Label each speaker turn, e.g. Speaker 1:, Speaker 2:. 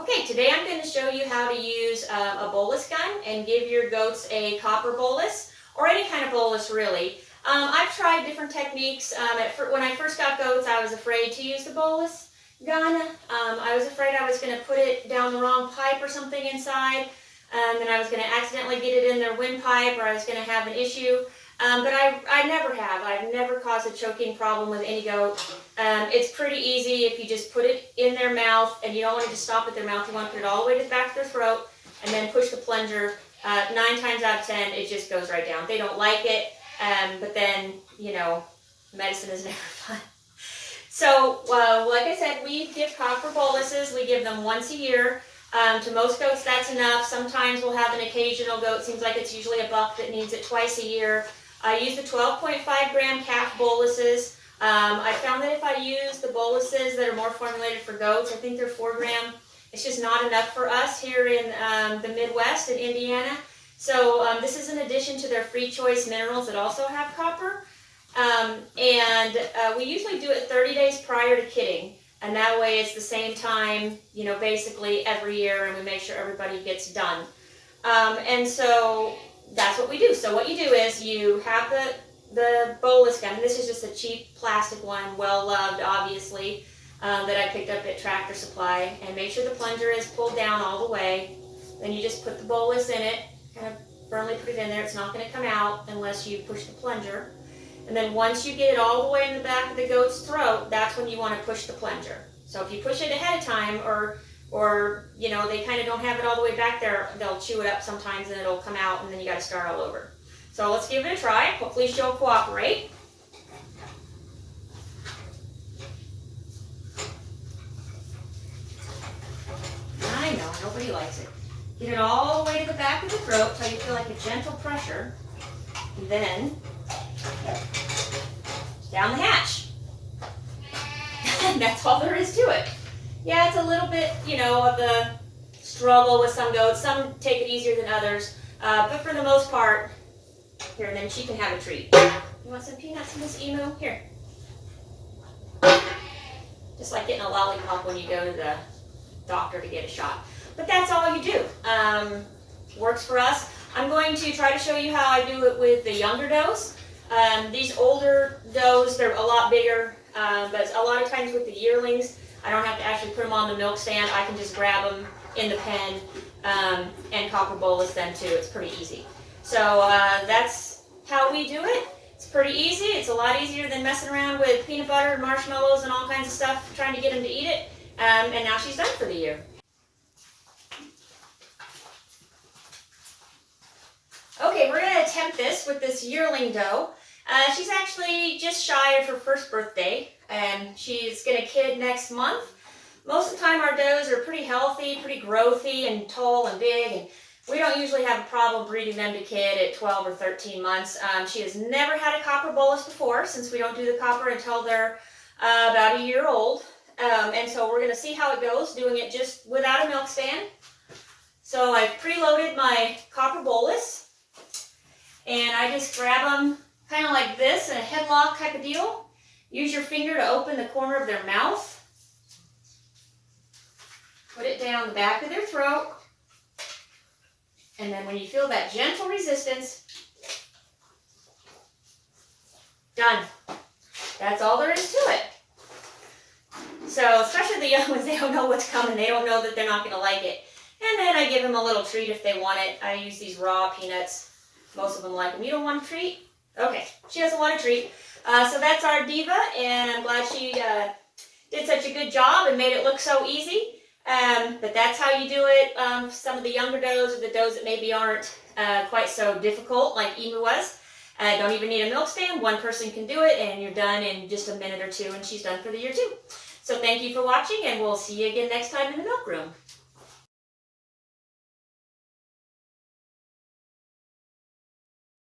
Speaker 1: Okay, today I'm going to show you how to use a bolus gun and give your goats a copper bolus, or any kind of bolus really. I've tried different techniques. When I first got goats, I was afraid to use the bolus gun. I was afraid I was going to put it down the wrong pipe or something inside, and I was going to accidentally get it in their windpipe, or I was going to have an issue. But I never have. I've never caused a choking problem with any goat. It's pretty easy if you just put it in their mouth, and you don't want to just stop at their mouth. You want to put it all the way to the back of their throat, and then push the plunger. 9 times out of 10, it just goes right down. They don't like it, but then, medicine is never fun. So, like I said, we give copper boluses. We give them once a year. To most goats, that's enough. Sometimes we'll have an occasional goat. Seems like it's usually a buck that needs it twice a year. I use the 12.5 gram calf boluses. I found that if I use the boluses that are more formulated for goats, I think they're 4 gram. It's just not enough for us here in the Midwest in Indiana. So this is in addition to their free choice minerals that also have copper. We usually do it 30 days prior to kidding. And that way it's the same time, basically every year, and we make sure everybody gets done. And so that's what we do. So what you do is you have the bolus gun. This is just a cheap plastic one, well-loved, obviously, that I picked up at Tractor Supply. And make sure the plunger is pulled down all the way. Then you just put the bolus in it, kind of firmly put it in there. It's not going to come out unless you push the plunger. And then once you get it all the way in the back of the goat's throat, that's when you want to push the plunger. So if you push it ahead of time, or they kind of don't have it all the way back there, they'll chew it up sometimes and it'll come out, and then you got to start all over. So let's give it a try. Hopefully she'll cooperate. I know, nobody likes it. Get it all the way to the back of the throat so you feel like a gentle pressure. And then down the hatch. That's all there is to it. Yeah, it's a little bit, of the struggle with some goats. Some take it easier than others. But for the most part, here, and then she can have a treat. You want some peanuts in this emu? Here. Just like getting a lollipop when you go to the doctor to get a shot. But that's all you do. Works for us. I'm going to try to show you how I do it with the younger does. These older does, they're a lot bigger, but a lot of times with the yearlings, I don't have to actually put them on the milk stand. I can just grab them in the pen and copper bolus them too. It's pretty easy. So that's how we do it. It's pretty easy. It's a lot easier than messing around with peanut butter and marshmallows and all kinds of stuff, trying to get them to eat it. And now she's done for the year. Okay, we're going to attempt this with this yearling doe. She's actually just shy of her first birthday, and she's going to kid next month. Most of the time our does are pretty healthy, pretty growthy and tall and big, and we don't usually have a problem breeding them to kid at 12 or 13 months. She has never had a copper bolus before, since we don't do the copper until they're about a year old. And so we're going to see how it goes, doing it just without a milk stand. So I've preloaded my copper bolus. And I just grab them kind of like this in a headlock type of deal. Use your finger to open the corner of their mouth. Put it down the back of their throat. And then when you feel that gentle resistance, done. That's all there is to it. So especially the young ones, they don't know what's coming. They don't know that they're not going to like it. And then I give them a little treat if they want it. I use these raw peanuts. Most of them like them. You don't want a treat? Okay, she doesn't want a treat. So that's our diva, and I'm glad she did such a good job and made it look so easy. But that's how you do it. Some of the younger does, or the does that maybe aren't quite so difficult, like Emu was, don't even need a milk stand. One person can do it, and you're done in just a minute or two, and she's done for the year too. So thank you for watching, and we'll see you again next time in the milk room.